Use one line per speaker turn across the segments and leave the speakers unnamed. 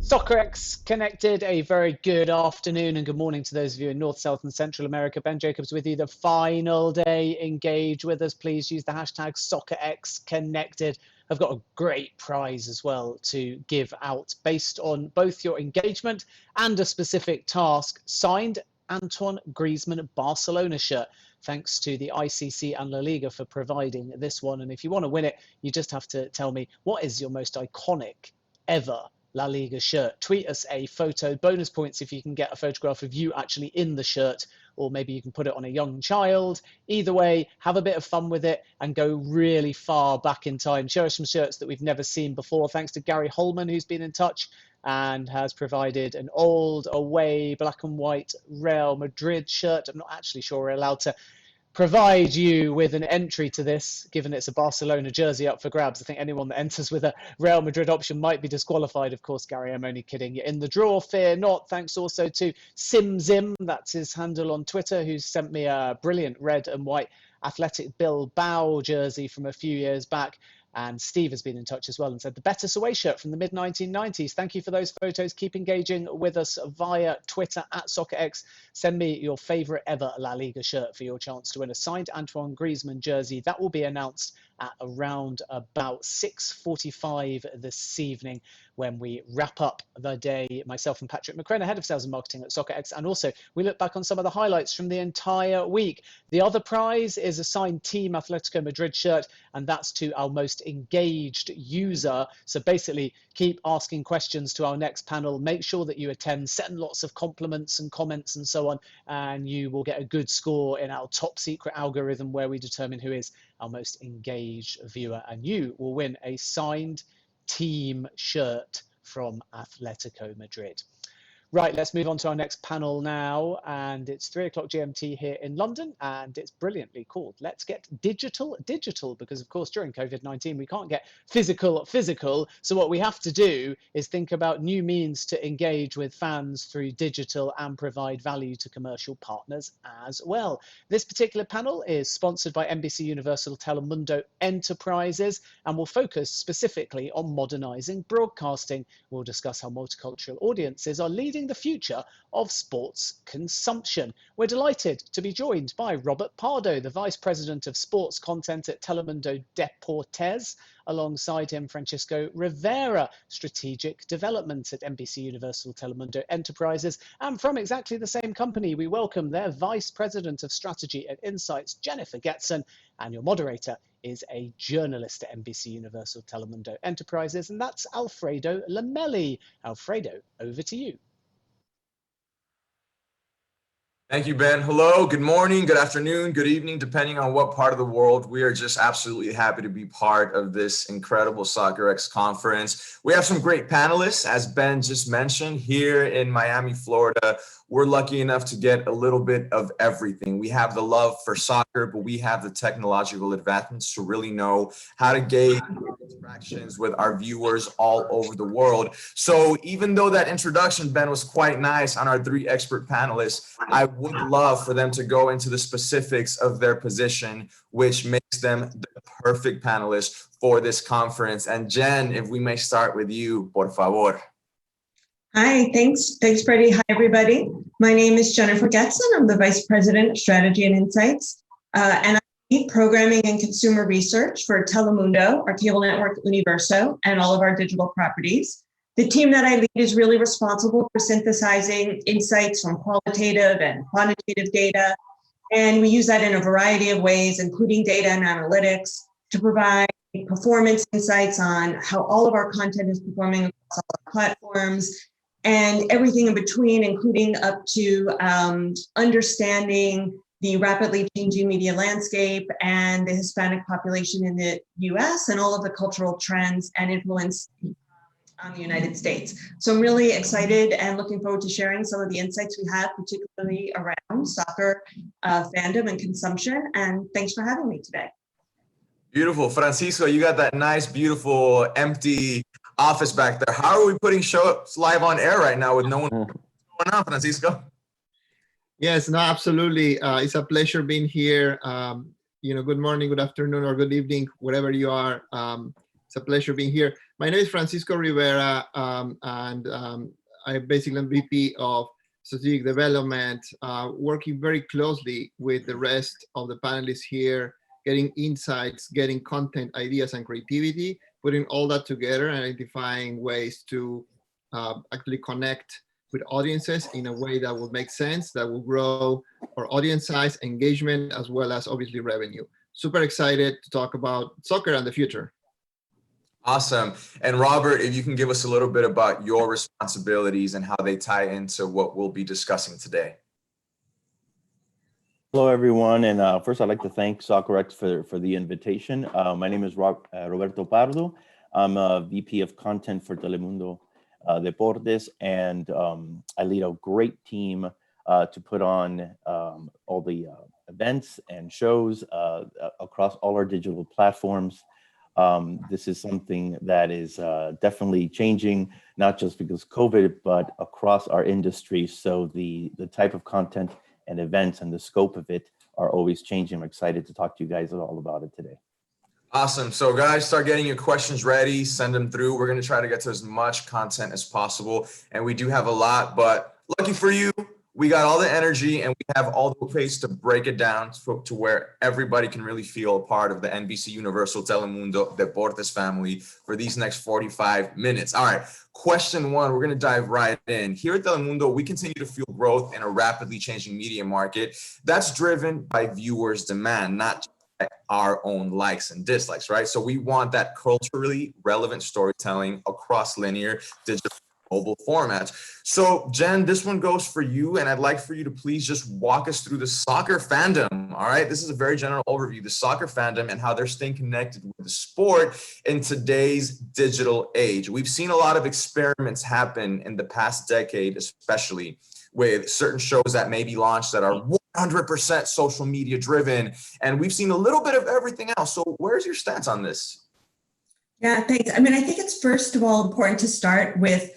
Soccerex connected, a very good afternoon and good morning to those of you in North, South and Central America. Ben Jacobs with you, the final day. Engage with us. Please use the hashtag Soccerex connected. I've got a great prize as well to give out based on both your engagement and a specific task. Signed Antoine Griezmann Barcelona shirt. Thanks to the ICC and La Liga for providing this one. And if you want to win it, you just have to tell me what is your most iconic ever La Liga shirt. Tweet us a photo. Bonus points if you can get a photograph of you actually in the shirt, or maybe you can put it on a young child. Either way, have a bit of fun with it and go really far back in time. Show us some shirts that we've never seen before. Thanks to Gary Holman, who's been in touch and has provided an old away black and white Real Madrid shirt. I'm not actually sure we're allowed to provide you with an entry to this, given it's a Barcelona jersey up for grabs. I think anyone that enters with a Real Madrid option might be disqualified. Of course, Gary, I'm only kidding. You're in the draw, fear not. Thanks also to SimZim, that's his handle on Twitter, who's sent me a brilliant red and white Athletic Bilbao jersey from a few years back. And Steve has been in touch as well and said the Betis away shirt from the mid-1990s. Thank you for those photos. Keep engaging with us via Twitter at Soccerex. Send me your favorite ever La Liga shirt for your chance to win a signed Antoine Griezmann jersey. That will be announced at around about 6:45 this evening when we wrap up the day. Myself and Patrick McCrenna, head of sales and marketing at Soccerex, and also we look back on some of the highlights from the entire week. The other prize is a signed Team Atletico Madrid shirt, and that's to our most engaged user. So basically, keep asking questions to our next panel. Make sure that you attend, send lots of compliments and comments and so on, and you will get a good score in our top secret algorithm where we determine who is our most engaged viewer, and you will win a signed team shirt from Atletico Madrid. Right, let's move on to our next panel now, and it's 3 o'clock GMT here in London, and it's brilliantly called Let's Get Digital, because of course during COVID-19 we can't get physical. So what we have to do is think about new means to engage with fans through digital and provide value to commercial partners as well. This particular panel is sponsored by NBC Universal Telemundo Enterprises and will focus specifically on modernizing broadcasting. We'll discuss how multicultural audiences are leading the future of sports consumption. We're delighted to be joined by Robert Pardo, the Vice President of Sports Content at Telemundo Deportes. Alongside him, Francisco Rivera, Strategic Development at NBC Universal Telemundo Enterprises. And from exactly the same company, we welcome their Vice President of Strategy and Insights, Jennifer Getson. And your moderator is a journalist at NBC Universal Telemundo Enterprises, and that's Alfredo Lomeli. Alfredo, over to you.
Thank you, Ben. Hello, good morning, good afternoon, good evening, depending on what part of the world. We are just absolutely happy to be part of this incredible Soccerex conference. We have some great panelists, as Ben just mentioned, here in Miami, Florida. We're lucky enough to get a little bit of everything. We have the love for soccer, but we have the technological advancements to really know how to gauge interactions with our viewers all over the world. So even though that introduction, Ben, was quite nice on our 3 expert panelists, I would love for them to go into the specifics of their position, which makes them the perfect panelists for this conference. And Jen, if we may start with you, por favor.
Hi, thanks, Freddie. Hi, everybody. My name is Jennifer Getson. I'm the Vice President of Strategy and Insights, and I lead programming and consumer research for Telemundo, our cable network Universo, and all of our digital properties. The team that I lead is really responsible for synthesizing insights from qualitative and quantitative data, and we use that in a variety of ways, including data and analytics, to provide performance insights on how all of our content is performing across all our platforms, and everything in between, including up to understanding the rapidly changing media landscape and the Hispanic population in the US and all of the cultural trends and influence on the United States. So I'm really excited and looking forward to sharing some of the insights we have, particularly around soccer fandom and consumption. And thanks for having me today.
Beautiful. Francisco, you got that nice, beautiful, empty office back there. How are we putting shows live on air right now with no one going on, Francisco?
Yes, no, absolutely. It's a pleasure being here. Good morning, good afternoon, or good evening, wherever you are. It's a pleasure being here. My name is Francisco Rivera, and I'm basically VP of Strategic Development, working very closely with the rest of the panelists here, getting insights, getting content, ideas, and creativity, putting all that together and identifying ways to actually connect with audiences in a way that will make sense, that will grow our audience size, engagement, as well as obviously revenue. Super excited to talk about soccer and the future.
Awesome. And Robert, if you can give us a little bit about your responsibilities and how they tie into what we'll be discussing today.
Hello, everyone. And first, I'd like to thank Soccerex for the invitation. My name is Roberto Pardo. I'm a VP of Content for Telemundo Deportes, and I lead a great team to put on all the events and shows across all our digital platforms. This is something that is definitely changing, not just because of COVID, but across our industry. So the type of content and events and the scope of it are always changing. I'm excited to talk to you guys all about it today.
Awesome. So guys, start getting your questions ready, send them through. We're going to try to get to as much content as possible. And we do have a lot, but lucky for you, we got all the energy and we have all the ways to break it down to where everybody can really feel a part of the NBC Universal Telemundo Deportes family for these next 45 minutes. All right. Question one, we're going to dive right in. Here at Telemundo, we continue to fuel growth in a rapidly changing media market that's driven by viewers' demand, not our own likes and dislikes, right? So we want that culturally relevant storytelling across linear, digital, mobile formats. So Jen, this one goes for you, and I'd like for you to please just walk us through the soccer fandom. All right, this is a very general overview, the soccer fandom and how they're staying connected with the sport in today's digital age. We've seen a lot of experiments happen in the past decade, especially with certain shows that may be launched that are 100% social media driven. And we've seen a little bit of everything else. So where's your stance on this?
Yeah, thanks. I mean, I think it's first of all important to start with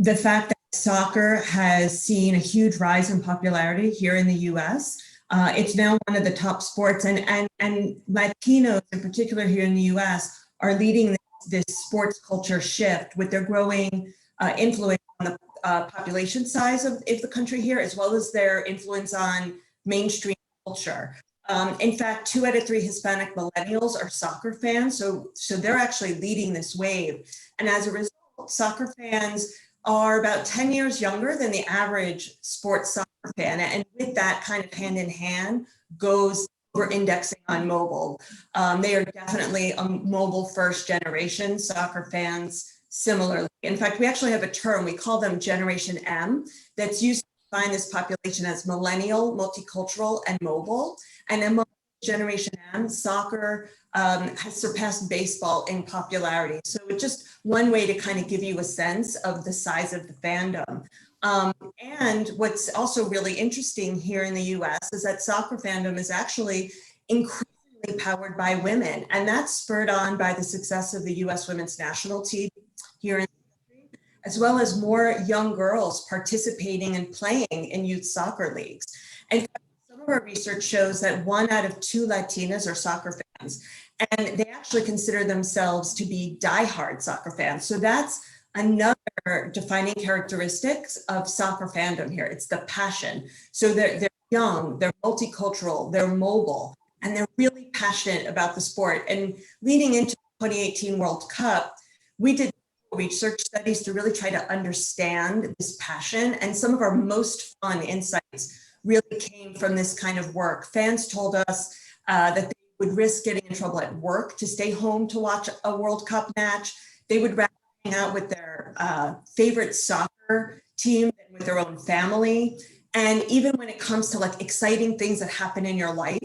the fact that soccer has seen a huge rise in popularity here in the US. It's now one of the top sports, and Latinos in particular here in the US are leading this sports culture shift with their growing influence on the population size of the country here, as well as their influence on mainstream culture. In fact, 2 out of 3 Hispanic millennials are soccer fans, so they're actually leading this wave. And as a result, soccer fans are about 10 years younger than the average sports soccer fan. And with that kind of hand in hand goes over-indexing on mobile. They are definitely a mobile-first generation, soccer fans similarly. In fact, we actually have a term, we call them Generation M, that's used to define this population as millennial, multicultural, and mobile. And among Generation M, soccer has surpassed baseball in popularity. So it's just one way to kind of give you a sense of the size of the fandom. And what's also really interesting here in the US is that soccer fandom is actually increasingly powered by women. And that's spurred on by the success of the US women's national team here in the country, as well as more young girls participating and playing in youth soccer leagues. And some of our research shows that 1 out of 2 Latinas are soccer fans, and they actually consider themselves to be diehard soccer fans. So that's another defining characteristics of soccer fandom here. It's the passion. So they're young, they're multicultural, they're mobile, and they're really passionate about the sport. And leading into the 2018 World Cup, we did research studies to really try to understand this passion. And some of our most fun insights really came from this kind of work. Fans told us that they would risk getting in trouble at work to stay home to watch a World Cup match. They would rather hang out with their favorite soccer team than with their own family. And even when it comes to like exciting things that happen in your life,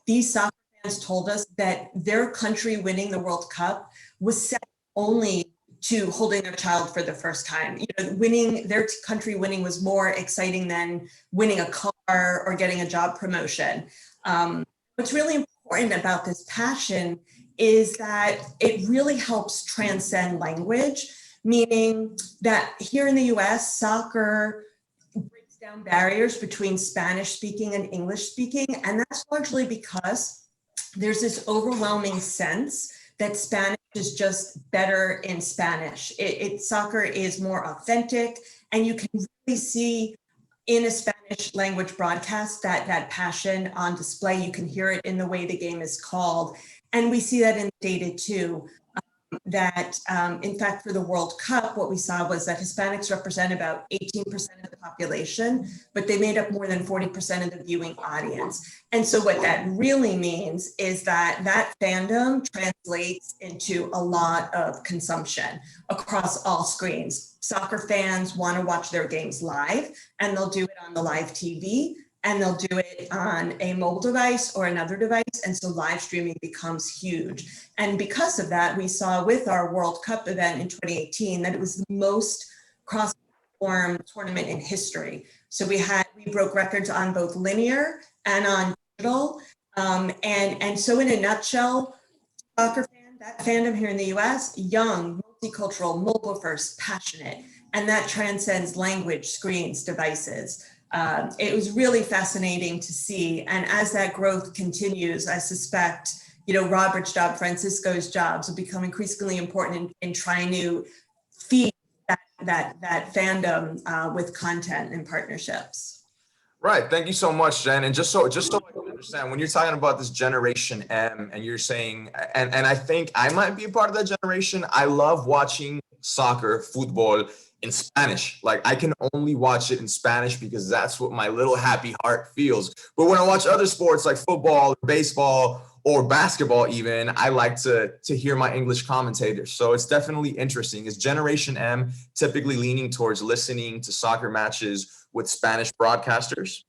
these soccer fans told us that their country winning the World Cup was second only to holding their child for the first time. You know, winning, their country winning was more exciting than winning a car or getting a job promotion. What's really important about this passion is that it really helps transcend language, meaning that here in the US, soccer breaks down barriers between Spanish speaking and English speaking. And that's largely because there's this overwhelming sense that Spanish is just better in Spanish. Soccer is more authentic, and you can really see in a Spanish language broadcast that passion on display. You can hear it in the way the game is called. And we see that in the data too. In fact, for the World Cup, what we saw was that Hispanics represent about 18% of the population, but they made up more than 40% of the viewing audience. And so what that really means is that fandom translates into a lot of consumption across all screens. Soccer fans want to watch their games live, and they'll do it on the live TV, and they'll do it on a mobile device or another device. And so live streaming becomes huge. And because of that, we saw with our World Cup event in 2018 that it was the most cross-platform tournament in history. So we broke records on both linear and on digital. And so in a nutshell, soccer fan, that fandom here in the US, young, multicultural, mobile first, passionate, and that transcends language, screens, devices. It was really fascinating to see. And as that growth continues, I suspect, Robert's job, Francisco's jobs will become increasingly important in trying to feed that fandom with content and partnerships.
Right. Thank you so much, Jen. And just so I can understand, when you're talking about this Generation M and you're saying, and I think I might be a part of that generation, I love watching soccer, football in Spanish. Like, I can only watch it in Spanish because that's what my little happy heart feels. But when I watch other sports like football, baseball, or basketball even, I like to hear my English commentators. So it's definitely interesting. Is Generation M typically leaning towards listening to soccer matches with Spanish broadcasters?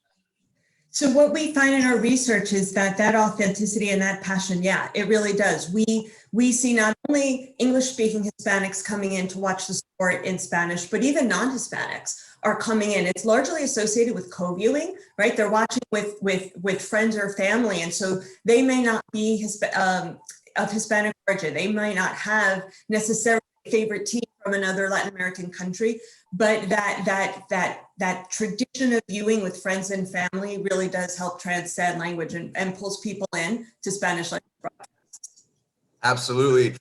So what we find in our research is that authenticity and that passion, yeah, it really does. We see not only English-speaking Hispanics coming in to watch the sport in Spanish, but even non-Hispanics are coming in. It's largely associated with co-viewing, right? They're watching with friends or family, and so they may not be of Hispanic origin. They might not have necessarily a favorite team from another Latin American country, but that tradition of viewing with friends and family really does help transcend language and pulls people in to Spanish language broadcasts.
Absolutely.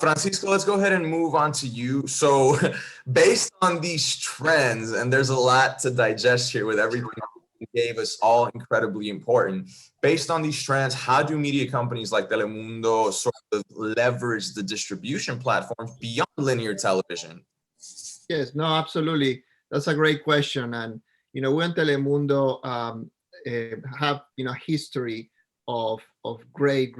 Francisco, let's go ahead and move on to you. So based on these trends, and there's a lot to digest here with everything you gave us, all incredibly important. Based on these trends, how do media companies like Telemundo sort of leverage the distribution platforms beyond linear television?
Yes, no, absolutely. That's a great question. And, we in Telemundo have, history of great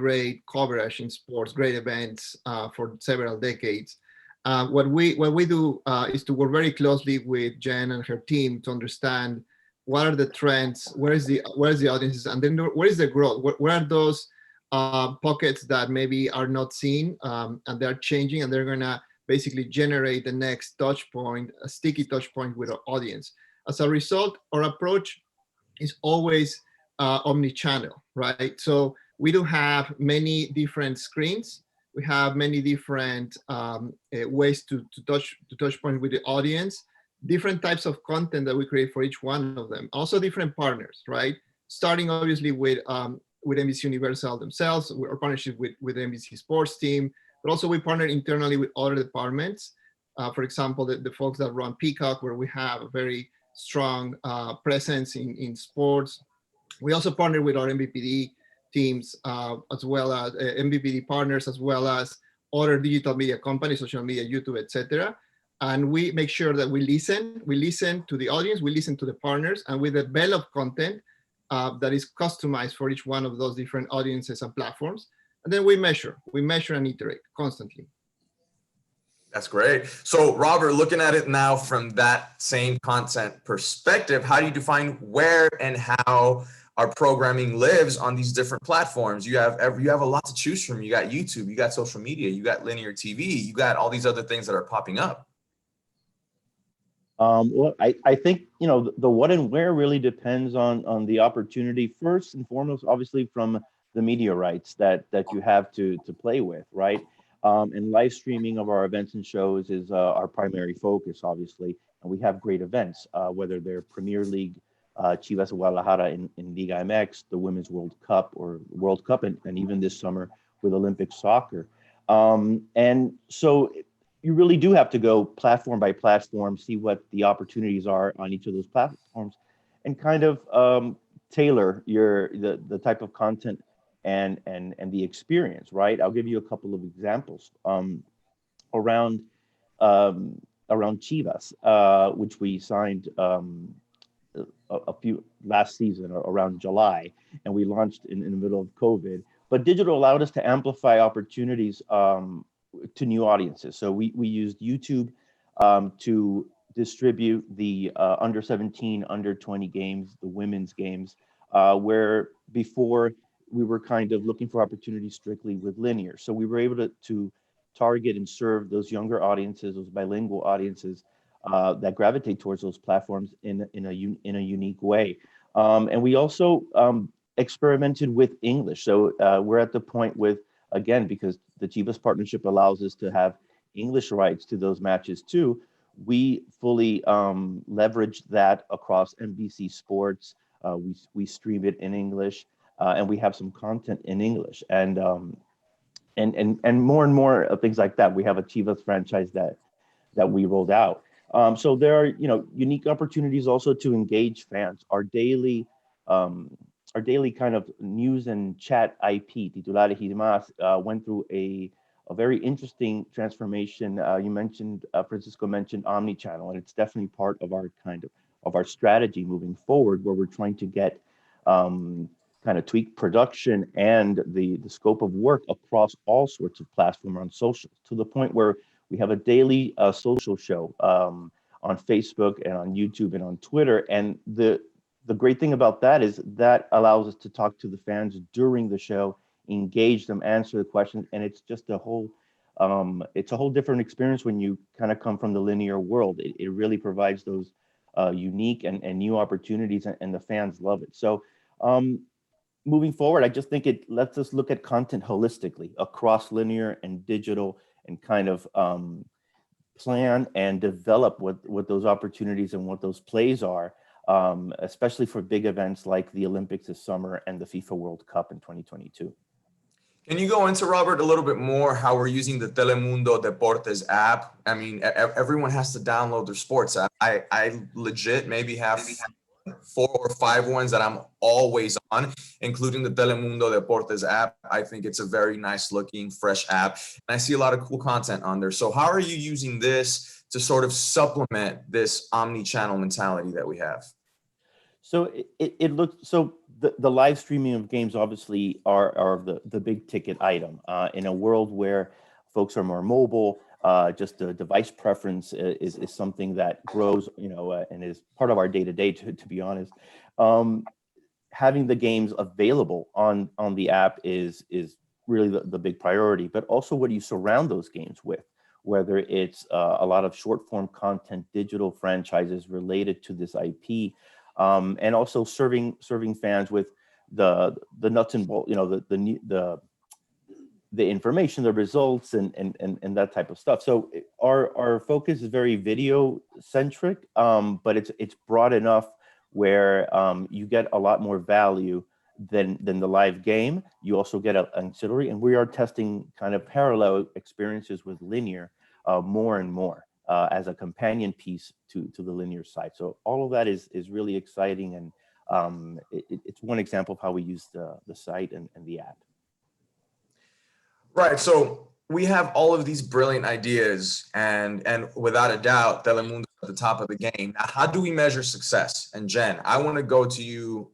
coverage in sports, great events for several decades. What we do is to work very closely with Jen and her team to understand what are the trends, where is the audiences, and then where is the growth? Where are those pockets that maybe are not seen and they're changing, and they're gonna basically generate the next touch point, a sticky touch point with our audience. As a result, our approach is always omnichannel, right? So we do have many different screens. We have many different ways to touch point with the audience, different types of content that we create for each one of them. Also different partners, right? Starting obviously with NBC Universal themselves, our partnership with NBC Sports team, but also we partner internally with other departments. For example, the folks that run Peacock, where we have a very strong presence in sports. We also partner with our MVPD teams, as well as MVPD partners, as well as other digital media companies, social media, YouTube, etc. And we make sure that we listen to the audience, we listen to the partners, and we develop content that is customized for each one of those different audiences and platforms. And then we measure and iterate constantly.
That's great. So Robert, looking at it now from that same content perspective, how do you define where and how our programming lives on these different platforms? You have a lot to choose from. You got YouTube, you got social media, you got linear TV, you got all these other things that are popping up.
Well, I think, the what and where really depends on the opportunity, first and foremost, obviously from the media rights that you have to play with, right? And live streaming of our events and shows is our primary focus, obviously. And we have great events, whether they're Premier League, Chivas Guadalajara in Liga MX, the Women's World Cup, and even this summer with Olympic soccer. And so you really do have to go platform by platform, see what the opportunities are on each of those platforms, and kind of tailor the type of content and the experience, right? I'll give you a couple of examples around around Chivas, which we signed a few last season or around July, and we launched in the middle of COVID. But digital allowed us to amplify opportunities to new audiences. So we used YouTube to distribute the under 17, under 20 games, the women's games, where before we were kind of looking for opportunities strictly with linear. So we were able to target and serve those younger audiences, those bilingual audiences that gravitate towards those platforms in a unique way. And we also experimented with English. So we're at the point with, again, because the Chivas partnership allows us to have English rights to those matches too, we fully leverage that across NBC Sports. We stream it in English, and we have some content in English. And more and more of things like that. We have a Chivas franchise that we rolled out. So there are, unique opportunities also to engage fans. Our daily kind of news and chat IP, Titulares y Demás, went through a very interesting transformation. You mentioned, Francisco mentioned Omnichannel, and it's definitely part of our strategy moving forward, where we're trying to get kind of tweak production and the scope of work across all sorts of platforms on social, to the point where we have a daily social show on Facebook and on YouTube and on Twitter. And the great thing about that is that allows us to talk to the fans during the show, engage them, answer the questions, and it's just a whole different experience when you kind of come from the linear world. It really provides those unique and new opportunities, and the fans love it. So moving forward, I just think it lets us look at content holistically across linear and digital, and kind of plan and develop what those opportunities and what those plays are, especially for big events like the Olympics this summer and the FIFA World Cup in 2022.
Can you go into, Robert, a little bit more how we're using the Telemundo Deportes app? I mean, everyone has to download their sports app. I legit maybe have 4 or 5 ones that I'm always on, including the Telemundo Deportes app. I think it's a very nice looking, fresh app, and I see a lot of cool content on there. So how are you using this to sort of supplement this omni-channel mentality that we have?
So it looks, so the live streaming of games obviously are the big ticket item in a world where folks are more mobile. Just the device preference is something that grows, and is part of our day-to-day, to be honest. Having the games available on the app is really the big priority, but also what do you surround those games with, whether it's a lot of short-form content, digital franchises related to this IP, and also serving fans with the nuts and bolts, the information, the results, and that type of stuff. So our focus is very video centric, but it's broad enough where you get a lot more value than the live game. You also get an ancillary, and we are testing kind of parallel experiences with linear more and more as a companion piece to the linear side. So all of that is really exciting, and it's one example of how we use the site and the app.
Right. So we have all of these brilliant ideas, and without a doubt, Telemundo at the top of the game. Now, how do we measure success? And Jen, I want to go to you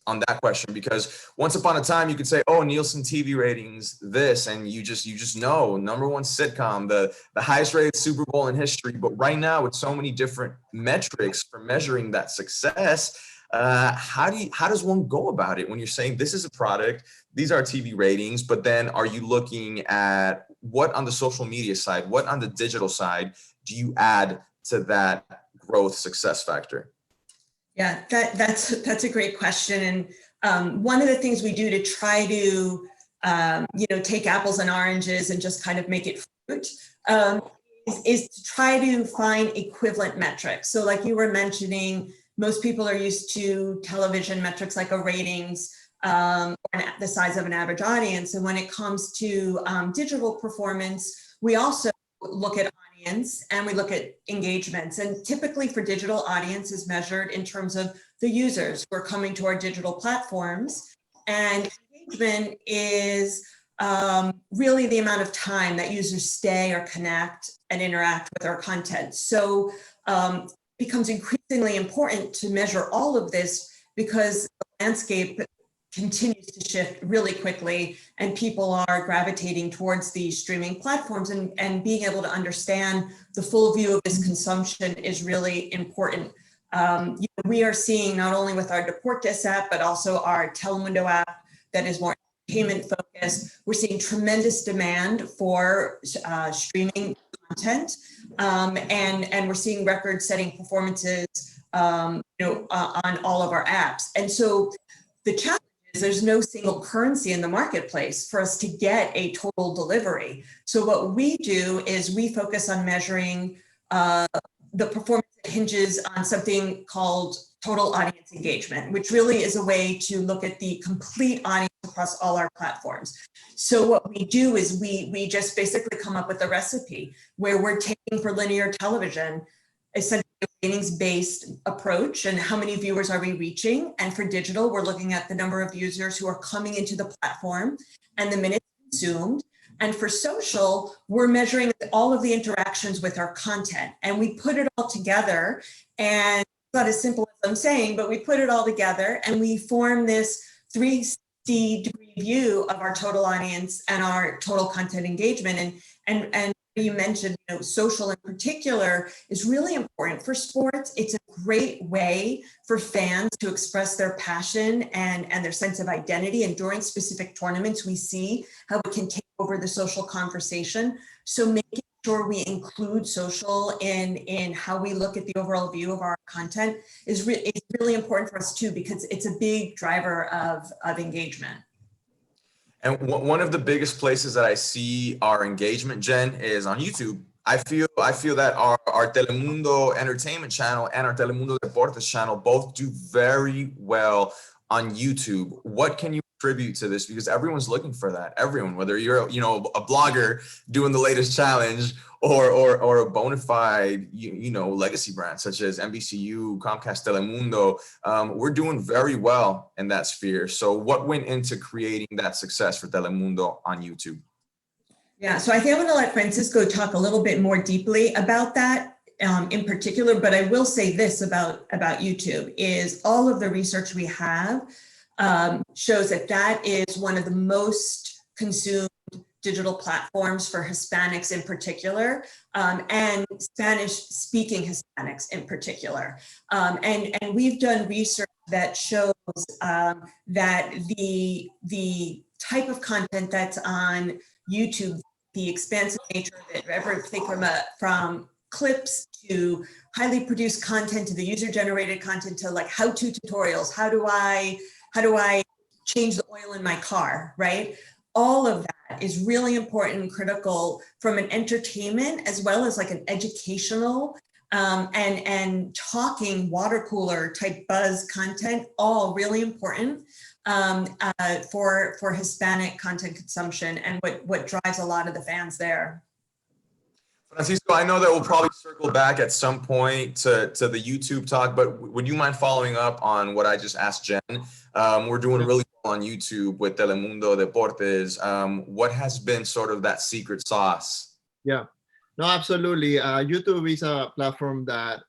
on that question, because once upon a time you could say, oh, Nielsen TV ratings, this, and you just know, #1 sitcom, the highest rated Super Bowl in history. But right now, with so many different metrics for measuring that success, how does one go about it when you're saying this is a product, these are TV ratings, but then are you looking at what on the social media side, what on the digital side do you add to that growth success factor?
Yeah, that's a great question. And one of the things we do to try to, take apples and oranges and just kind of make it fruit is to try to find equivalent metrics. So like you were mentioning, most people are used to television metrics like a ratings, or the size of an average audience. And when it comes to digital performance, we also look at audience and we look at engagements. And typically for digital, audience is measured in terms of the users who are coming to our digital platforms. And engagement is really the amount of time that users stay or connect and interact with our content. So it becomes increasingly important to measure all of this because the landscape continues to shift really quickly and people are gravitating towards these streaming platforms, and being able to understand the full view of this consumption is really important. We are seeing not only with our Deportes app, but also our Telemundo app that is more entertainment focused. We're seeing tremendous demand for streaming content, and we're seeing record-setting performances, on all of our apps. And so the challenge is there's no single currency in the marketplace for us to get a total delivery. So what we do is we focus on measuring the performance that hinges on something called total audience engagement, which really is a way to look at the complete audience across all our platforms. So what we do is we just basically come up with a recipe where we're taking for linear television, essentially a ratings-based approach and how many viewers are we reaching. And for digital, we're looking at the number of users who are coming into the platform and the minutes consumed. And for social, we're measuring all of the interactions with our content. And we put it all together, and it's not as simple as I'm saying, but we put it all together and we form this 360-degree view of our total audience and our total content engagement. And you mentioned, social in particular is really important for sports. It's a great way for fans to express their passion and their sense of identity. And during specific tournaments, we see how it can take over the social conversation. So making sure we include social in how we look at the overall view of our content is really important for us too, because it's a big driver of engagement.
And one of the biggest places that I see our engagement, Jen, is on YouTube. I feel that our Telemundo Entertainment channel and our Telemundo Deportes channel both do very well on YouTube. What can you attribute to this? Because everyone's looking for that. Everyone, whether you're a blogger doing the latest challenge or a bona fide legacy brand such as NBCU, Comcast, Telemundo, we're doing very well in that sphere. So what went into creating that success for Telemundo on YouTube?
Yeah, so I think I'm going to let Francisco talk a little bit more deeply about that in particular, but I will say this about YouTube is all of the research we have shows that is one of the most consumed digital platforms for Hispanics in particular, and Spanish-speaking Hispanics in particular. And we've done research that shows that the type of content that's on YouTube, the expansive nature of it, everything from clips to highly produced content to the user-generated content to like how-to tutorials. How do I change the oil in my car, right? All of that is really important and critical from an entertainment as well as like an educational and talking water cooler type buzz content, all really important for Hispanic content consumption and what drives a lot of the fans there.
Francisco, I know that we'll probably circle back at some point to the YouTube talk, but would you mind following up on what I just asked Jen? We're doing really well on YouTube with Telemundo Deportes. What has been sort of that secret sauce?
Yeah, no, absolutely. YouTube is a platform that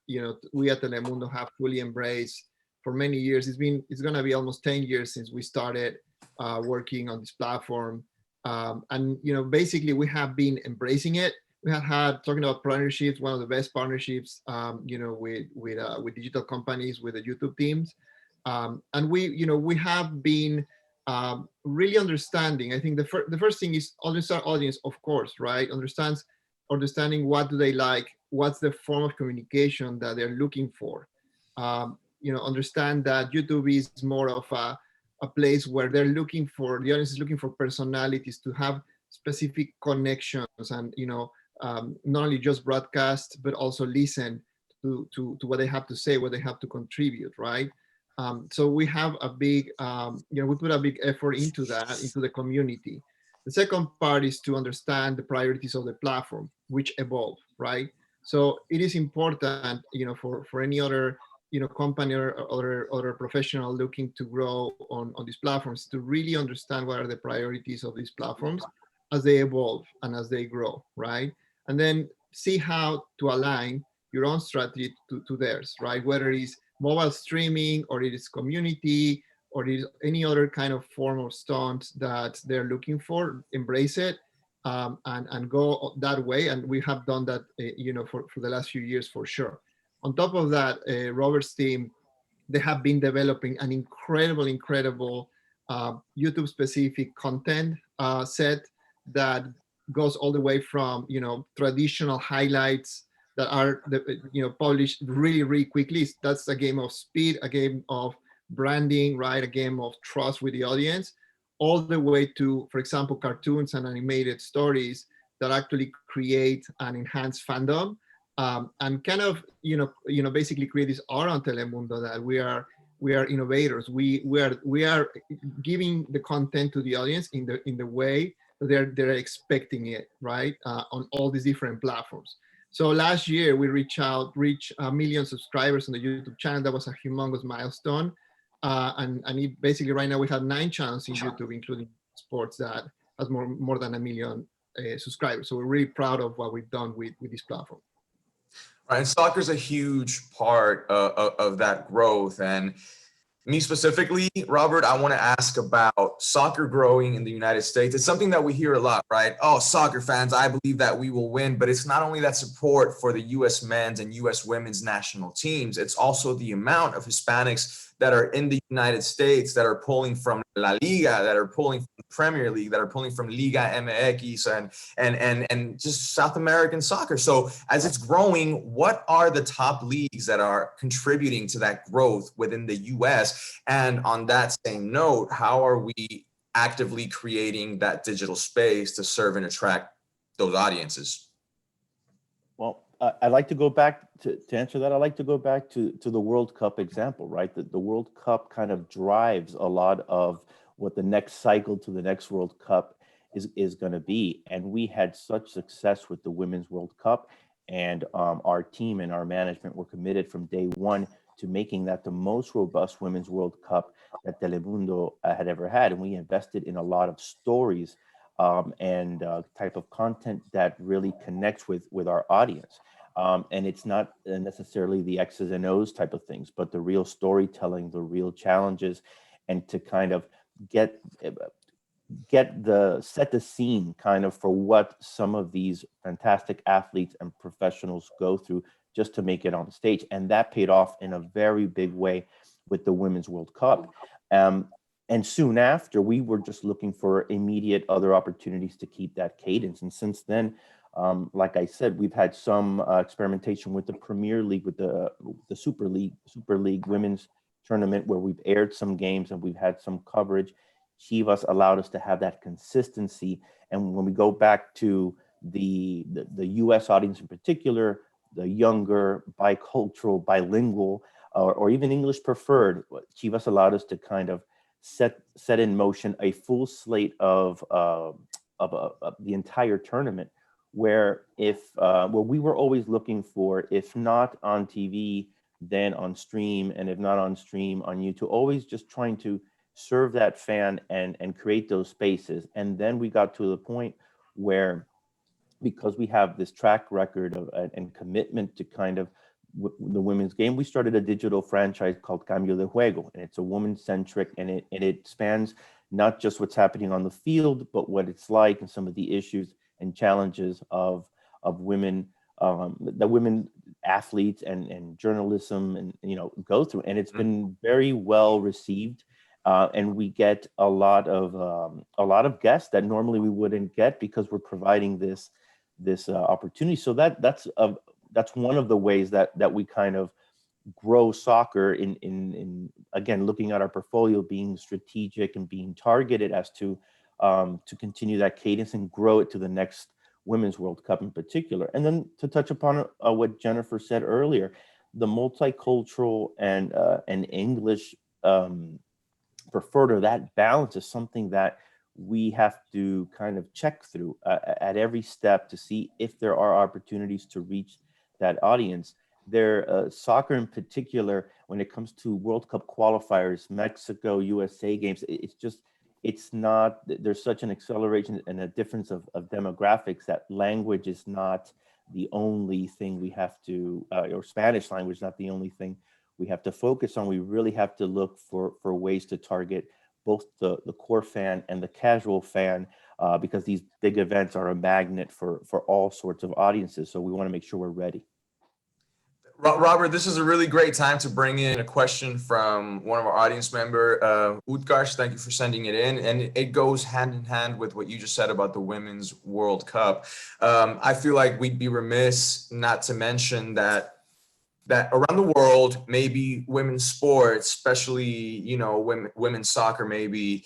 we at Telemundo have fully embraced for many years. It's going to be almost 10 years since we started working on this platform, and basically we have been embracing it. We have had, talking about partnerships, one of the best partnerships, with digital companies, with the YouTube teams, and we have been really understanding. I think the first thing is understand audience, of course, right? Understanding what do they like, what's the form of communication that they're looking for. Understand that YouTube is more of a place where the audience is looking for personalities to have specific connections and not only just broadcast but also listen to what they have to say, what they have to contribute, right? So we have a big, we put a big effort into that, into the community. The second part is to understand the priorities of the platform, which evolve, right? So it is important, for any other, company or other professional looking to grow on these platforms to really understand what are the priorities of these platforms as they evolve and as they grow, right? And then see how to align your own strategy to theirs, right? Whether it's mobile streaming or it is community or it is any other kind of form of stunt that they're looking for, embrace it, and go that way. And we have done that, for the last few years for sure. On top of that, Robert's team, they have been developing an incredible YouTube specific content set that goes all the way from, traditional highlights that are, published really quickly. That's a game of speed, a game of branding, right? A game of trust with the audience, all the way to, for example, cartoons and animated stories that actually create and enhance fandom, and kind of, basically create this aura on Telemundo that we are innovators. We are giving the content to the audience in the way that they're expecting it, right? On all these different platforms. So last year we reached 1 million subscribers on the YouTube channel. That was a humongous milestone. And it basically right now we have 9 channels in YouTube, including sports, that has more than 1 million subscribers. So we're really proud of what we've done with this platform.
Right, and soccer is a huge part of that growth. And me specifically, Robert, I want to ask about soccer growing in the United States. It's something that we hear a lot, right? Oh, soccer fans, I believe that we will win. But it's not only that support for the U.S. men's and U.S. women's national teams. It's also the amount of Hispanics that are in the United States that are pulling from La Liga, that are pulling from the Premier League, that are pulling from Liga MX and just South American soccer. So as it's growing, what are the top leagues that are contributing to that growth within the US? And on that same note, how are we actively creating that digital space to serve and attract those audiences?
Well, I'd like to go back to answer that. I'd like to go back to the World Cup example, right? The World Cup kind of drives a lot of what the next cycle to the next World Cup is going to be. And we had such success with the Women's World Cup, and our team and our management were committed from day one to making that the most robust Women's World Cup that Telemundo had ever had. And we invested in a lot of stories and type of content that really connects with our audience. And it's not necessarily the X's and O's type of things, but the real storytelling, the real challenges, and to kind of set the scene kind of for what some of these fantastic athletes and professionals go through just to make it on stage. And that paid off in a very big way with the Women's World Cup. And soon after, we were just looking for immediate other opportunities to keep that cadence. And since then, like I said, we've had some experimentation with the Premier League, with the Super League women's tournament, where we've aired some games and we've had some coverage. Chivas allowed us to have that consistency. And when we go back to the U.S. audience in particular, the younger, bicultural, bilingual, or even English preferred, Chivas allowed us to kind of set in motion a full slate of the entire tournament, where we were always looking for, if not on TV, then on stream, and if not on stream, on YouTube, always just trying to serve that fan and create those spaces. And then we got to the point where, because we have this track record of and commitment to kind of the women's game, we started a digital franchise called Cambio de Juego, and it's a woman-centric, and it spans not just what's happening on the field, but what it's like and some of the issues and challenges of women, the women athletes and journalism and go through. And it's been very well received, and we get a lot of guests that normally we wouldn't get, because we're providing this opportunity. So that's one of the ways that we kind of grow soccer in again, looking at our portfolio, being strategic and being targeted as to continue that cadence and grow it to the next Women's World Cup in particular. And then to touch upon what Jennifer said earlier, the multicultural and English for further, that balance is something that we have to kind of check through at every step to see if there are opportunities to reach that audience. Soccer in particular, when it comes to World Cup qualifiers, Mexico, USA games, it's not, there's such an acceleration and a difference of demographics that language is not the only thing we have to, or Spanish language is not the only thing we have to focus on. We really have to look for ways to target both the core fan and the casual fan, because these big events are a magnet for all sorts of audiences. So we want to make sure we're ready.
Robert, this is a really great time to bring in a question from one of our audience member, Utkarsh. Thank you for sending it in. And it goes hand in hand with what you just said about the Women's World Cup. I feel like we'd be remiss not to mention that around the world, maybe women's sports, especially, you know, women's soccer, maybe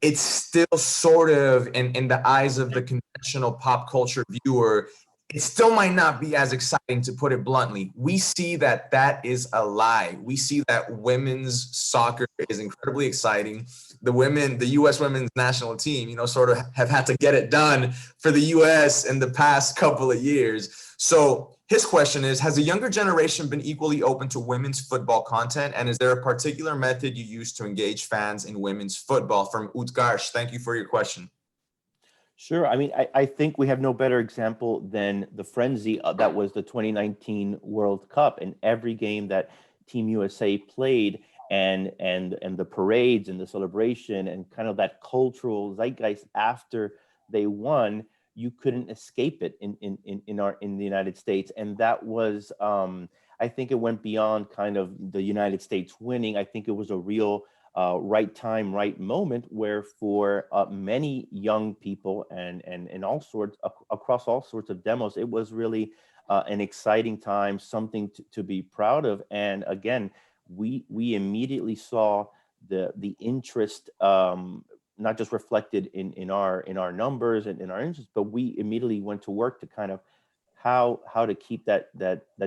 it's still sort of in the eyes of the conventional pop culture viewer, it still might not be as exciting, to put it bluntly. We see that is a lie. We see that women's soccer is incredibly exciting. The U.S. women's national team, you know, sort of have had to get it done for the U.S. in the past couple of years. So his question is, has the younger generation been equally open to women's football content? And is there a particular method you use to engage fans in women's football? From Utkarsh, thank you for your question.
Sure. I mean, I think we have no better example than the frenzy that was the 2019 World Cup, and every game that Team USA played, and the parades and the celebration and kind of that cultural zeitgeist after they won. You couldn't escape it in the United States, and that was I think it went beyond kind of the United States winning. I think it was a real right time, right moment, where for many young people and all sorts across all sorts of demos, it was really an exciting time, something to be proud of. And again, we immediately saw the interest, not just reflected in our numbers and in our interest, but we immediately went to work to kind of how to keep that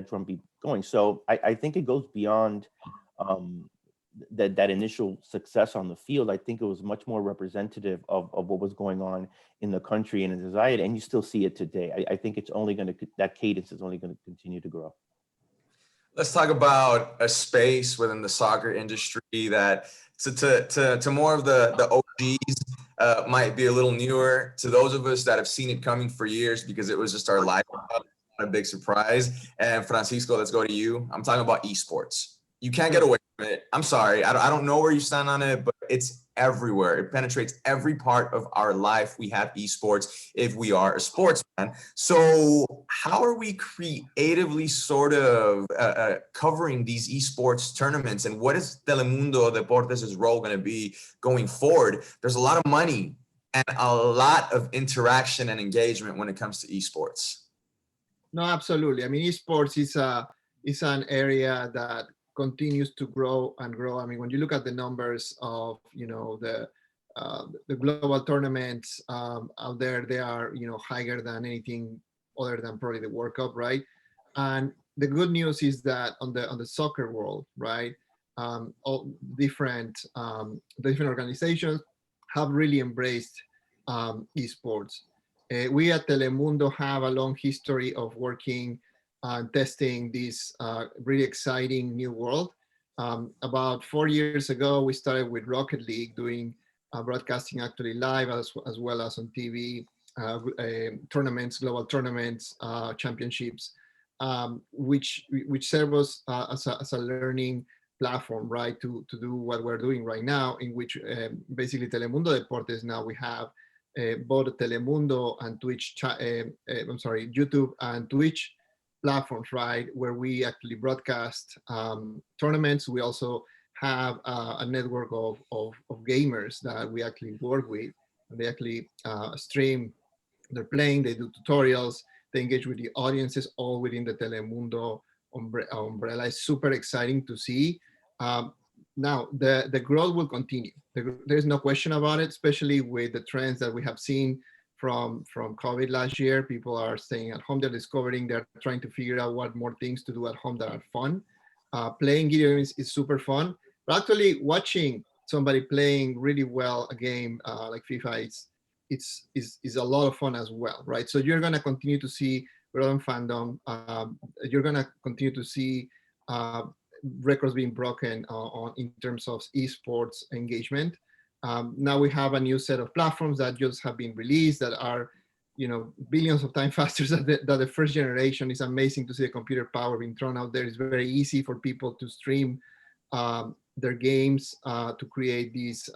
drumbeat going. So I think it goes beyond that initial success on the field. I think it was much more representative of what was going on in the country and in society, and you still see it today. I think it's only going to, that cadence is only going to continue to grow.
Let's talk about a space within the soccer industry that to more of the OGs might be a little newer. To those of us that have seen it coming for years because it was just our life, a big surprise. And Francisco, let's go to you. I'm talking about esports. You can't get away from it. I'm sorry. I don't know where you stand on it, but it's everywhere. It penetrates every part of our life. We have esports if we are a sportsman. So how are we creatively sort of covering these esports tournaments? And what is Telemundo Deportes' role going to be going forward? There's a lot of money and a lot of interaction and engagement when it comes to esports.
No, absolutely. I mean, esports is an area that continues to grow and grow. I mean, when you look at the numbers of, you know, the global tournaments out there, they are, you know, higher than anything other than probably the World Cup, right? And the good news is that on the soccer world, right, all different organizations have really embraced esports. We at Telemundo have a long history of working testing this really exciting new world. About 4 years ago, we started with Rocket League, doing broadcasting actually live as well as on TV, tournaments, global tournaments, championships, which serve us as a learning platform, right, to do what we're doing right now, in which basically Telemundo Deportes, now we have both Telemundo and Twitch, YouTube and Twitch platforms, right, where we actually broadcast tournaments. We also have a network of gamers that we actually work with, and they actually stream. They're playing, they do tutorials, they engage with the audiences, all within the Telemundo umbrella. It's super exciting to see. Now, the growth will continue. There's no question about it, especially with the trends that we have seen from COVID last year. People are staying at home, they're trying to figure out what more things to do at home that are fun. Playing video games is super fun, But actually watching somebody playing really well a game like FIFA, is a lot of fun as well, right? So you're gonna continue to see growing fandom. You're gonna continue to see records being broken in terms of esports engagement. Now we have a new set of platforms that just have been released that are, billions of times faster than the first generation. It's amazing to see the computer power being thrown out there. It's very easy for people to stream their games, to create these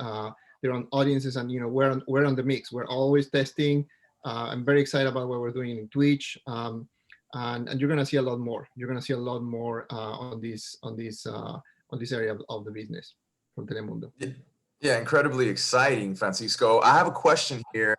their own audiences, and we're on the mix. We're always testing. I'm very excited about what we're doing in Twitch, and you're gonna see a lot more. You're gonna see a lot more on this area of the business from Telemundo.
Yeah, incredibly exciting, Francisco. I have a question here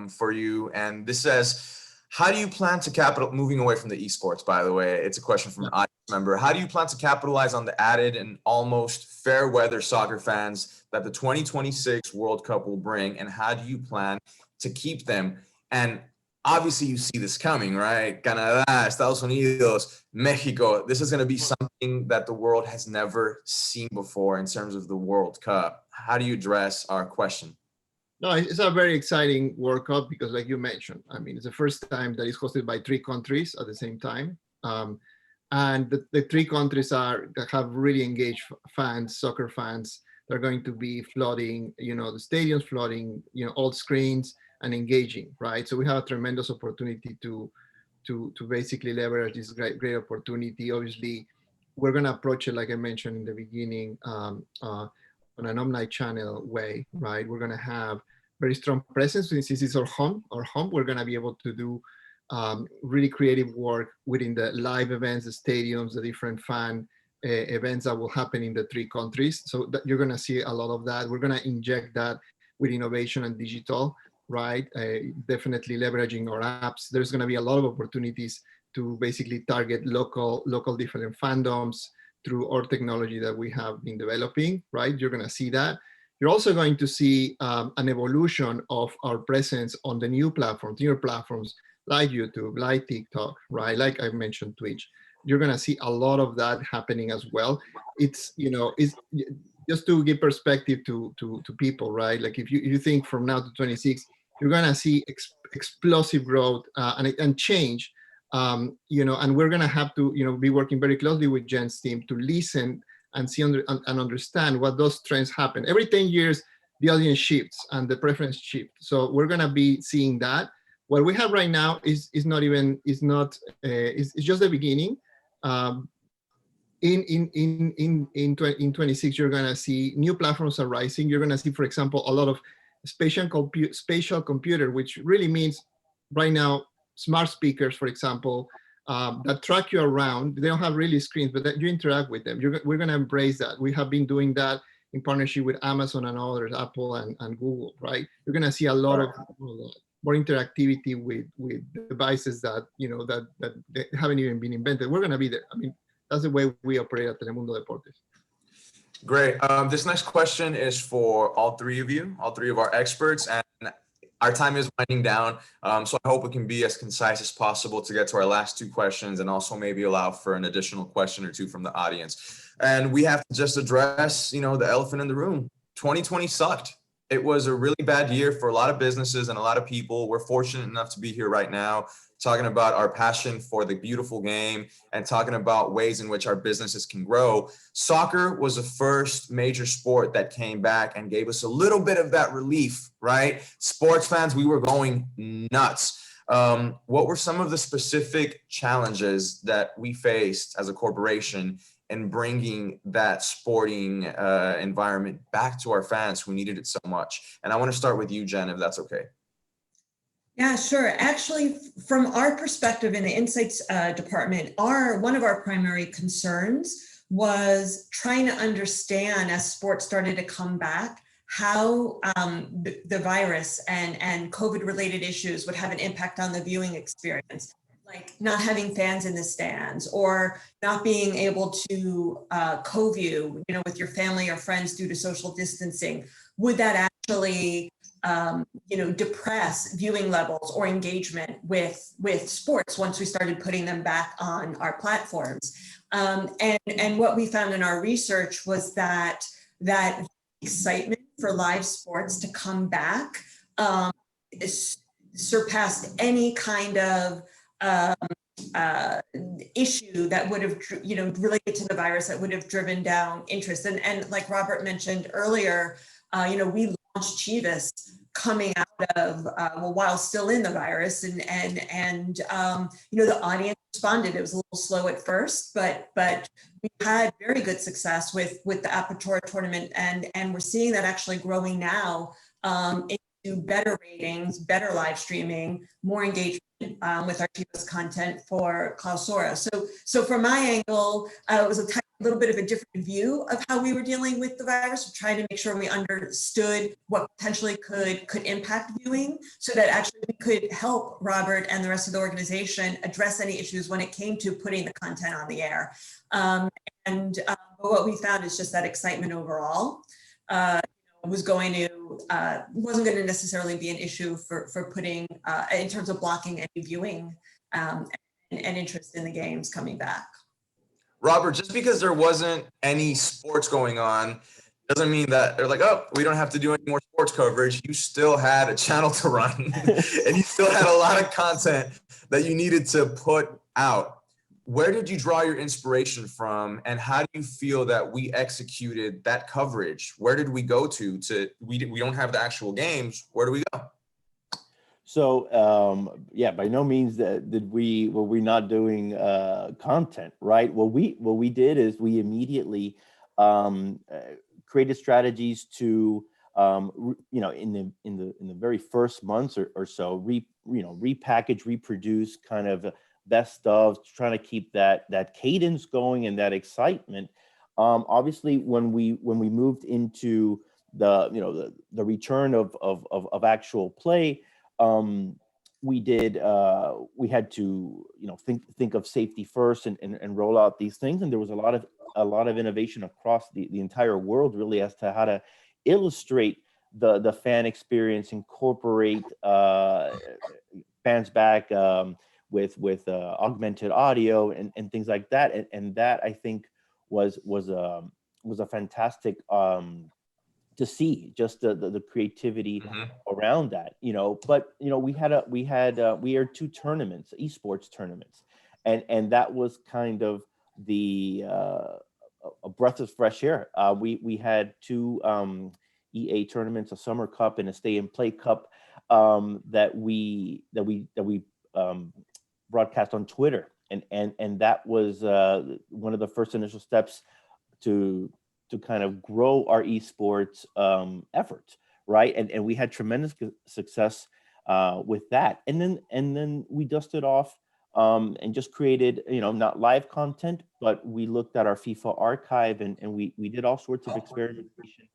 for you, and this says, how do you plan to moving away from the esports, by the way, it's a question from an audience member. How do you plan to capitalize on the added and almost fair weather soccer fans that the 2026 World Cup will bring, and how do you plan to keep them? And obviously you see this coming, right? Canadá, Estados Unidos, Mexico. This is going to be something that the world has never seen before in terms of the World Cup. How do you address our question?
No, it's a very exciting World Cup because, like you mentioned, I mean, it's the first time that it's hosted by 3 countries at the same time. And the 3 countries that have really engaged fans, soccer fans. They're going to be flooding, the stadiums, flooding, all screens and engaging, right? So we have a tremendous opportunity to basically leverage this great opportunity. Obviously, we're going to approach it, like I mentioned in the beginning, on an Omnichannel way, right? We're going to have very strong presence since this is our home. We're going to be able to do really creative work within the live events, the stadiums, the different fan events that will happen in the 3 countries. So you're going to see a lot of that. We're going to inject that with innovation and digital, right? Definitely leveraging our apps. There's going to be a lot of opportunities to basically target local different fandoms through our technology that we have been developing, right? You're going to see that. You're also going to see an evolution of our presence on the new platforms like YouTube, like TikTok, right? Like I mentioned, Twitch. You're going to see a lot of that happening as well. It's just to give perspective to people, right? Like if you think from now to 26, you're going to see explosive growth and change. And we're going to have to be working very closely with Jen's team to listen and see and understand what those trends happen. Every 10 years, the audience shifts and the preference shifts. So we're going to be seeing that. What we have right now is just the beginning. In 26, you're going to see new platforms are rising. You're going to see, for example, a lot of spatial computer, which really means right now smart speakers, for example, that track you around. They don't have really screens, but that you interact with them. We're going to embrace that. We have been doing that in partnership with Amazon and others, Apple and Google, right? You're going to see a lot of more interactivity with devices that that they haven't even been invented. We're going to be there. I mean, that's the way we operate at Telemundo Deportes.
Great. This next question is for all 3 of you, all 3 of our experts, and our time is winding down. So I hope we can be as concise as possible to get to our last 2 questions, and also maybe allow for an additional question or 2 from the audience. And we have to just address, the elephant in the room. 2020 sucked. It was a really bad year for a lot of businesses and a lot of people. We're fortunate enough to be here right now, talking about our passion for the beautiful game and talking about ways in which our businesses can grow. Soccer was the first major sport that came back and gave us a little bit of that relief, right? Sports fans, we were going nuts. What were some of the specific challenges that we faced as a corporation in bringing that sporting environment back to our fans who needed it so much? And I want to start with you, Jen, if that's okay.
Yeah, sure. Actually, from our perspective in the Insights department, one of our primary concerns was trying to understand, as sports started to come back, how the virus and COVID-related issues would have an impact on the viewing experience, like not having fans in the stands or not being able to co-view, with your family or friends due to social distancing. Would that actually depress viewing levels or engagement with sports once we started putting them back on our platforms. And what we found in our research was that excitement for live sports to come back surpassed any kind of issue that would have, related to the virus that would have driven down interest. And like Robert mentioned earlier, we launched Chivas coming out of, while still in the virus, and the audience responded. It was a little slow at first, but we had very good success with the Apertura tournament, and we're seeing that actually growing now into better ratings, better live streaming, more engagement with our Chivas content for Clausura. So from my angle, it was a little bit of a different view of how we were dealing with the virus, trying to make sure we understood what potentially could impact viewing, so that actually we could help Robert and the rest of the organization address any issues when it came to putting the content on the air. But what we found is just that excitement overall wasn't going to necessarily be an issue for putting in terms of blocking any viewing and interest in the games coming back.
Robert, just because there wasn't any sports going on doesn't mean that they're like, oh, we don't have to do any more sports coverage. You still had a channel to run and you still had a lot of content that you needed to put out. Where did you draw your inspiration from, and how do you feel that we executed that coverage? Where did we go to we don't have the actual games. Where do we go?
So by no means were we not doing content, right? What we did is we immediately created strategies to in the very first months or so repackage, reproduce kind of best of, trying to keep that cadence going and that excitement. Obviously, when we moved into the return of actual play, we had to think of safety first and roll out these things, and there was a lot of innovation across the entire world, really, as to how to illustrate the fan experience, incorporate fans back with augmented audio and things like that, and that I think was a fantastic to see, just the creativity around that, But we are two tournaments, esports tournaments, and that was kind of a breath of fresh air. We had two EA tournaments, a Summer Cup and a Stay and Play Cup, that we broadcast on Twitter, and that was one of the first initial steps to kind of grow our esports efforts, right? And we had tremendous success with that, and then we dusted off and just created not live content, but we looked at our FIFA archive, and we did all sorts of experimentation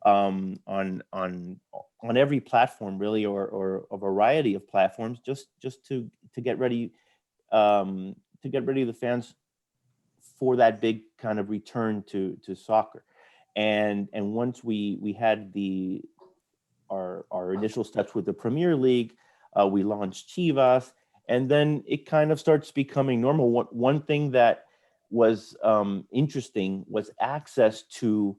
on every platform, really, or a variety of platforms, just to get ready the fans for that big kind of return to soccer. And once we had our initial steps with the Premier League, we launched Chivas, and then it kind of starts becoming normal. One thing that was interesting was access to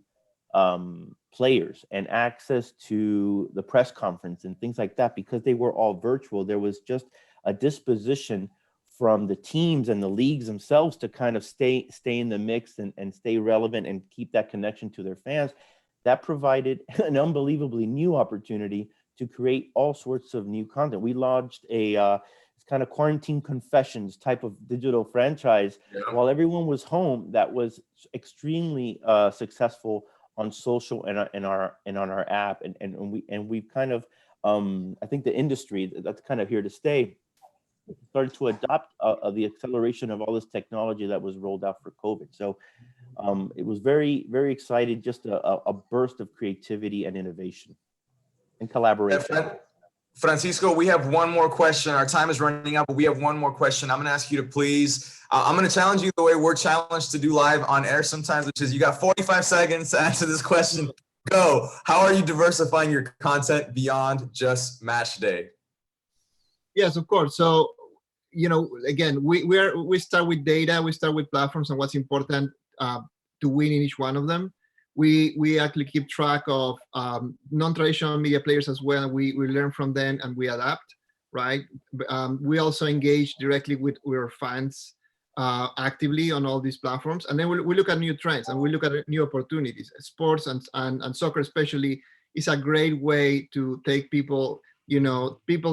players and access to the press conference and things like that, because they were all virtual. There was just a disposition from the teams and the leagues themselves to kind of stay in the mix and stay relevant and keep that connection to their fans. That provided an unbelievably new opportunity to create all sorts of new content. We launched a kind of quarantine confessions type of digital franchise while everyone was home. That was extremely successful on social and on our app, and we've kind of I think the industry that's kind of here to stay started to adopt the acceleration of all this technology that was rolled out for COVID. So it was very, very exciting, just a burst of creativity and innovation and collaboration.
Francisco, we have one more question. Our time is running out, but we have one more question. I'm going to ask you to please, I'm going to challenge you the way we're challenged to do live on air sometimes, which is you got 45 seconds to answer this question Go. How are you diversifying your content beyond just match day?
Yes, of course. So, again, we start with data, we start with platforms and what's important to win in each one of them. We actually keep track of non-traditional media players as well. We learn from them and we adapt, right? We also engage directly with our fans actively on all these platforms. And then we look at new trends and we look at new opportunities. Sports and soccer especially is a great way to take people's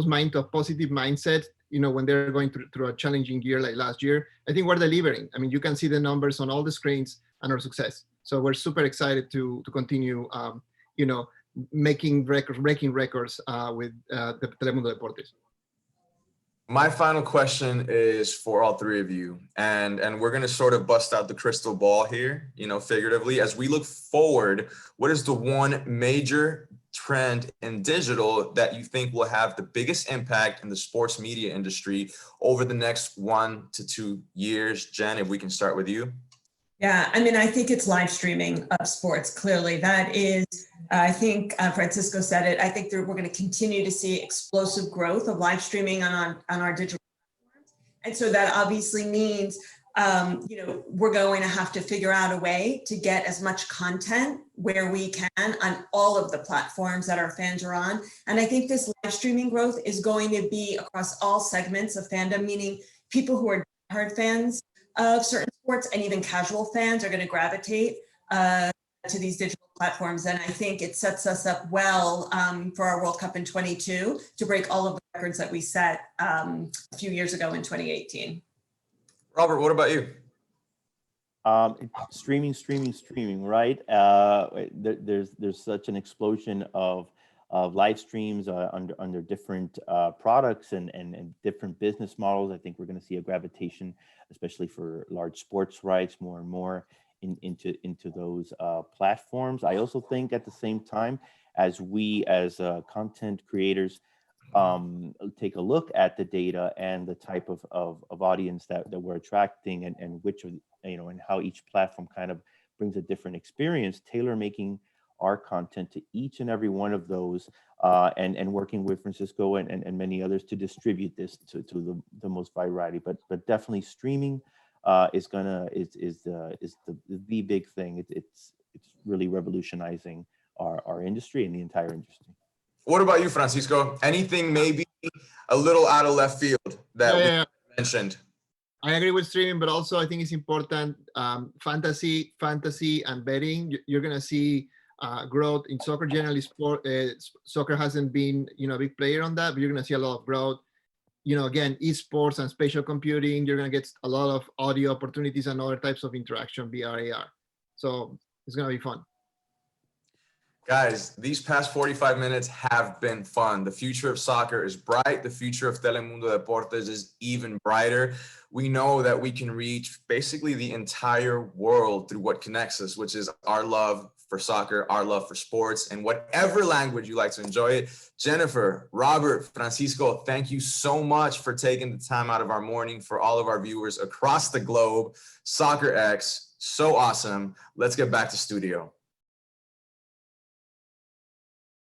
mind to a positive mindset, when they're going through a challenging year like last year. I think we're delivering. I mean, you can see the numbers on all the screens and our success. So we're super excited to continue, breaking records with the Telemundo Deportes.
My final question is for all three of you, and we're going to sort of bust out the crystal ball here, figuratively. As we look forward, what is the one major trend in digital that you think will have the biggest impact in the sports media industry over the next 1 to 2 years? Jen, if we can start with you.
Yeah, I mean, I think it's live streaming of sports. Clearly, that is, I think Francisco said it. I think we're going to continue to see explosive growth of live streaming on our digital platforms. And so that obviously means, we're going to have to figure out a way to get as much content where we can on all of the platforms that our fans are on. And I think this live streaming growth is going to be across all segments of fandom, meaning people who are diehard fans of certain sports and even casual fans are going to gravitate to these digital platforms. And I think it sets us up well for our World Cup in 22 to break all of the records that we set a few years ago in 2018.
Robert, what about you?
Streaming, right? There's such an explosion of live streams under different products and different business models. I think we're going to see a gravitation, especially for large sports rights, more and more into those platforms. I also think at the same time, as we as content creators take a look at the data and the type of audience that we're attracting and which of, and how each platform kind of brings a different experience, tailor making our content to each and every one of those, and working with Francisco and many others to distribute this to the most variety. But definitely streaming is the big thing. It's really revolutionizing our industry and the entire industry.
What about you, Francisco? Anything maybe a little out of left field that we mentioned?
I agree with streaming, but also I think it's important. Fantasy and betting. You're going to see growth in soccer. Generally, soccer hasn't been a big player on that, but you're going to see a lot of growth. Again, esports and spatial computing. You're going to get a lot of audio opportunities and other types of interaction via AR. So it's going to be fun.
Guys, these past 45 minutes have been fun. The future of soccer is bright. The future of Telemundo Deportes is even brighter. We know that we can reach basically the entire world through what connects us, which is our love for soccer, our love for sports, and whatever language you like to enjoy it. Jennifer, Robert, Francisco, thank you so much for taking the time out of our morning for all of our viewers across the globe. Soccerex, so awesome. Let's get back to studio.